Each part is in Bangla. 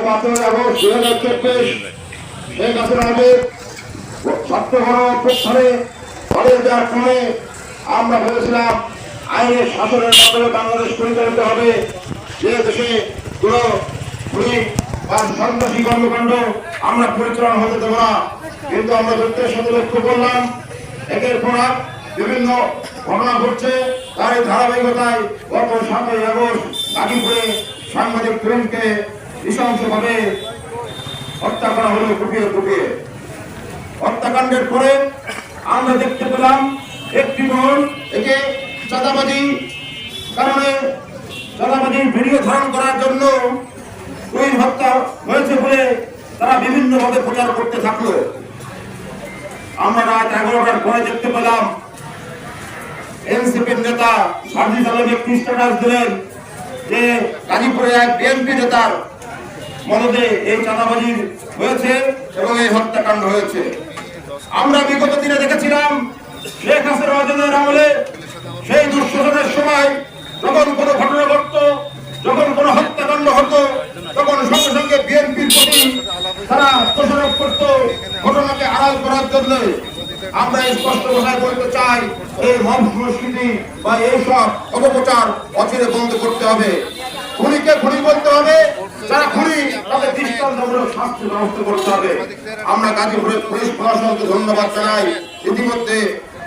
15 আগস্ট 2024 শেখ হাসিনাকে ছাত্র গণঅভ্যুত্থানে সরিয়ে দেওয়ার ফলে আমরা বলেছিলাম আইনের শাসনের মাধ্যমে বাংলাদেশ পরিচালিত হবে। যে দেশে কোনো খুনি বা সন্ত্রাসী কর্মকাণ্ড আমরা পরিচালনা হতে দেবো না। কিন্তু আমরা যুদ্ধের সাথে লক্ষ্য করলাম একের পর এক বিভিন্ন ঘটনা ঘটছে। তার এই ধারাবাহিকতায় গত 7ই আগস্ট গাজীপুরে সাংবাদিক প্রেমকে নৃশংসভাবে হত্যা করা হলো কুপিয়ে। হত্যাকাণ্ডের পরে আমরা দেখতে পেলাম একটি মহল একে চাঁদাবাজি কারণে চাঁদাবাজির ভিডিও ধারণ করার জন্য ওই হত্যা হয়েছে বলে তারা বিভিন্নভাবে প্রচার করতে থাকলো। আমরা রাত 11টার পরে দেখতে পেলাম এনসিপির নেতা সাজিদ আলম একটি স্ট্যাটাস দিলেন যে গাজীপুরে এক বিএনপি নেতার মদদে এই চাঁদাবাজি হয়েছে এবং এই হত্যাকাণ্ড হয়েছে। আমরা বিগত দিনে দেখেছিলাম শেখ হাসিনার আমলে সেই দুঃশাসনের সময় যখন কোনো ঘটনা ঘটত, যখন কোনো হত্যাকাণ্ড হতো, তখন সঙ্গে সঙ্গে বিএনপির প্রতি তারা দোষারোপ করত ঘটনাকে আড়াল করার জন্য। আমরা স্পষ্ট ভাষায় বলতে চাই এই মব সংস্কৃতি বা এইসব অপপ্রচার অচিরে বন্ধ করতে হবে। খুনিকে খুনি বলতে হবে, যারা খুনি তাদের দৃষ্টান্তমূলক শাস্তির ব্যবস্থা করতে হবে। আমরা গাজীপুরের পুলিশ প্রশাসনকে ধন্যবাদ জানাই। ইতিমধ্যে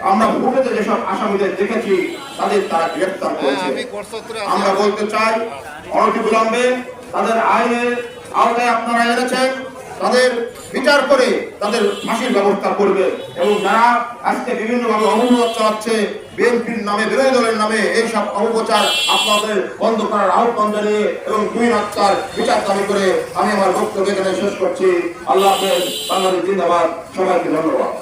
আমরা ভূমিতে যেসব আসামিদের দেখেছি তারা গ্রেফতার করেছে। আমরা বলতে চাই অনতিবিলম্বে তাদের আইনের আওতায় আপনারা এনেছেন, তাদের বিচার করে তাদের ফাঁসির ব্যবস্থা করবে। এবং যারা আজকে বিভিন্নভাবে অবরোধ চালাচ্ছে বিএনপির নামে, বিরোধী দলের নামে, এইসব অপপ্রচার আপনাদের বন্ধ করার আহ্বান জানিয়ে এবং দুই হত্যার বিচার দাবি করে আমি আমার বক্তব্য এখানে শেষ করছি। আল্লাহ হাফেজ। বাংলাদেশ জিন্দাবাদ। সবাইকে ধন্যবাদ।